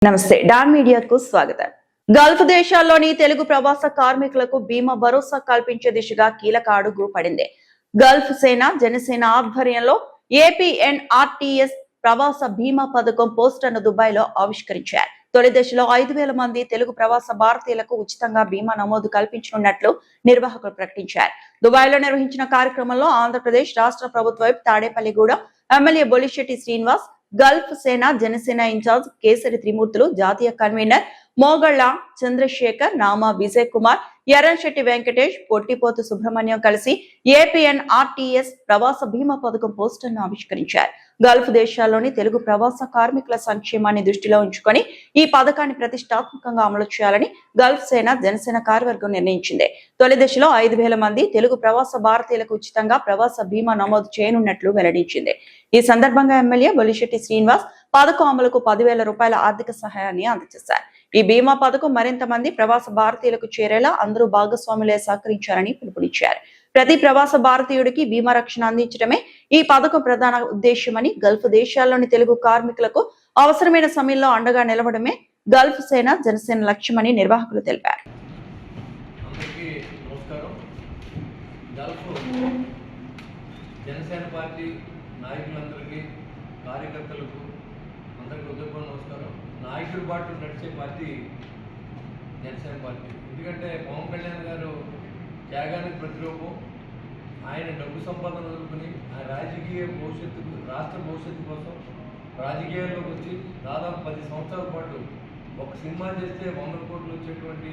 నమస్తే డాన్ మీడియాకు స్వాగతం. గల్ఫ్ దేశాల్లోని తెలుగు ప్రవాస కార్మికులకు బీమా భరోసా కల్పించే దిశగా కీలక అడుగు పడింది. గల్ఫ్ సేన జనసేన ఆధ్వర్యంలో ఏపీఎన్ఆర్టీఎస్ ప్రవాస బీమా పథకం పోస్టర్ను దుబాయ్ లో ఆవిష్కరించారు. తొలి దశలో 5,000 మంది తెలుగు ప్రవాస భారతీయులకు ఉచితంగా బీమా నమోదు కల్పించనున్నట్లు నిర్వాహకులు ప్రకటించారు. దుబాయ్ లో నిర్వహించిన కార్యక్రమంలో ఆంధ్రప్రదేశ్ రాష్ట్ర ప్రభుత్వ తాడేపల్లిగూడెం ఎమ్మెల్యే బొలిశెట్టి శ్రీనివాస్, గల్ఫ్ సేన జనసేన ఇన్ఛార్జ్ కేసరి త్రిమూర్తులు, జాతీయ కన్వీనర్ మోగళ్ల చంద్రశేఖర్, నామా విజయ్ కుమార్, ఎర్రంశెట్టి వెంకటేష్, పొట్టిపోతు సుబ్రహ్మణ్యం కలిసి ఏపీఎన్ఆర్టీఎస్ ప్రవాస బీమా పథకం పోస్టర్ను ఆవిష్కరించారు. గల్ఫ్ దేశాల్లోని తెలుగు ప్రవాస కార్మికుల సంక్షేమాన్ని దృష్టిలో ఉంచుకొని ఈ పథకాన్ని ప్రతిష్టాత్మకంగా అమలు చేయాలని గల్ఫ్ సేన జనసేన కార్యవర్గం నిర్ణయించింది. తొలి దశలో 5,000 మంది తెలుగు ప్రవాస భారతీయులకు ఉచితంగా ప్రవాస బీమా నమోదు చేయనున్నట్లు వెల్లడించింది. ఈ సందర్భంగా ఎమ్మెల్యే బొలిశెట్టి శ్రీనివాస్ పథకం అమలుకు 10,000 రూపాయల ఆర్థిక సహాయాన్ని అందజేశారు. ఈ బీమా పథకం మరింత మంది ప్రవాస భారతీయులకు చేరేలా అందరూ భాగస్వాములే సహకరించారని పిలుపునిచ్చారు. ప్రతి ప్రవాస భారతీయుడికి బీమా రక్షణ అందించడమే ఈ పథకం ప్రధాన ఉద్దేశ్యమని, గల్ఫ్ దేశాల్లోని తెలుగు కార్మికులకు అవసరమైన సమయంలో అండగా నిలవడమే గల్ఫ్ సేన జనసేన లక్ష్యమని నిర్వాహకులు తెలిపారు. జనసేన పార్టీ నాయకులందరికీ, కార్యకర్తలకు అందరికీ ఉదయపూర్వ నమస్కారం. నాయకుడి బాటలు నడిచే పార్టీ జనసేన పార్టీ. ఎందుకంటే పవన్ కళ్యాణ్ గారు త్యాగానికి ప్రతిరూపం. ఆయన డబ్బు సంపాదన వదులుకుని ఆయన రాజకీయ భవిష్యత్తు, రాష్ట్ర భవిష్యత్తు కోసం రాజకీయాల్లోకి వచ్చి దాదాపు 10 సంవత్సరాల పాటు ఒక సినిమా చేస్తే 100 కోట్లు వచ్చేటువంటి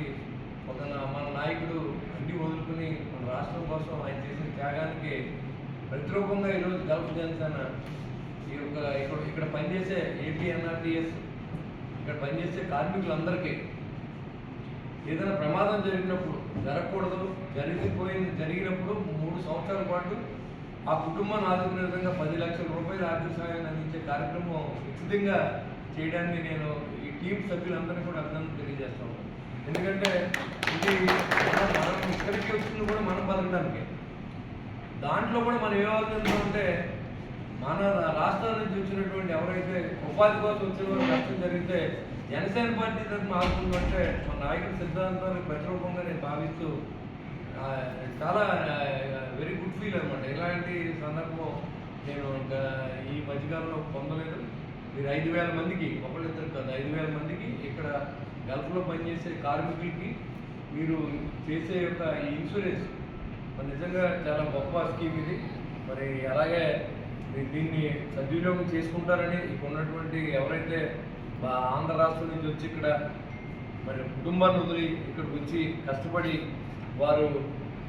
ఒక మన నాయకుడు అన్ని వదులుకుని మన రాష్ట్రం కోసం ఆయన చేసిన త్యాగానికి ప్రతిరూపంగా ఈరోజు గల్ఫ్ జనసేన ఈ యొక్క ఇక్కడ పనిచేసే ఏపీఎన్ఆర్టీఎస్ ఇక్కడ పనిచేసే కార్మికులందరికీ ఏదైనా ప్రమాదం జరిగినప్పుడు, జరగకూడదు, జరిగినప్పుడు 3 సంవత్సరాల పాటు ఆ కుటుంబాన్ని ఆదుకునే విధంగా 10 లక్షల రూపాయల ఆర్థిక సహాయాన్ని అందించే కార్యక్రమం ఖచ్చితంగా చేయడానికి నేను ఈ టీం సభ్యులందరినీ కూడా అభినందన తెలియజేస్తాను. ఎందుకంటే ఇది మనం ఇక్కడికి వచ్చింది కూడా మనం బతకడానికి. దాంట్లో కూడా మనం ఏమవుతుందంటే మన రాష్ట్రాల నుంచి వచ్చినటువంటి ఎవరైతే ఉపాధి కోసం వచ్చిన వాళ్ళు నష్టం జరిగితే జనసేన పార్టీ తరఫున ఆదుకుంటుంటే మన నాయకుల సిద్ధాంతానికి ప్రతిరూపంగా నేను భావిస్తూ చాలా వెరీ గుడ్ ఫీల్ అనమాట. ఇలాంటి సందర్భం నేను ఈ మధ్యకాలంలో పొందలేదు. మీరు 5,000 మందికి, ఒకళ్ళిద్దరు కాదు, 5,000 మందికి ఇక్కడ గల్ఫ్లో పనిచేసే కార్మికులకి మీరు చేసే యొక్క ఈ ఇన్సూరెన్స్ మరి నిజంగా చాలా గొప్ప స్కీమ్ ఇది. మరి అలాగే దీన్ని సద్వినియోగం చేసుకుంటారని ఇక్కడ ఉన్నటువంటి ఎవరైతే ఆంధ్ర రాష్ట్రం నుంచి వచ్చి ఇక్కడ మరి కుటుంబాన్ని వదిలి ఇక్కడికి వచ్చి కష్టపడి వారు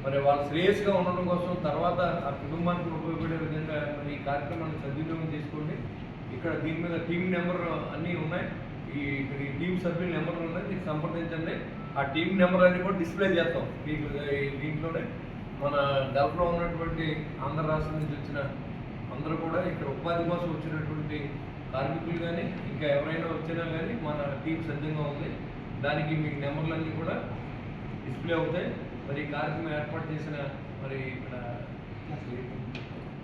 మరి వాళ్ళ శ్రేయస్గా ఉండడం కోసం, తర్వాత ఆ కుటుంబానికి ఉపయోగపడే విధంగా మరి ఈ కార్యక్రమాన్ని సద్వినియోగం చేసుకోండి. ఇక్కడ దీని మీద టీం నెంబర్ అన్నీ ఉన్నాయి. ఇక్కడ ఈ టీం సభ్యుల నెంబర్లు ఉన్నాయి, దీనికి సంప్రదించండి. ఆ టీం నెంబర్ అన్ని కూడా డిస్ప్లే చేస్తాం దీంట్లోనే. మన గల్ఫ్లో ఉన్నటువంటి ఆంధ్ర రాష్ట్రం నుంచి వచ్చిన అందరూ కూడా ఇక్కడ ఉపాధి కోసం వచ్చినటువంటి కార్మికులు కానీ ఇంకా ఎవరైనా వచ్చినా కానీ మన టీం సిద్ధంగా ఉంది. దానికి మీ నెంబర్లన్నీ కూడా డిస్ప్లే అవుతాయి. మరి ఈ కార్యక్రమం ఏర్పాటు చేసిన మరి ఇక్కడ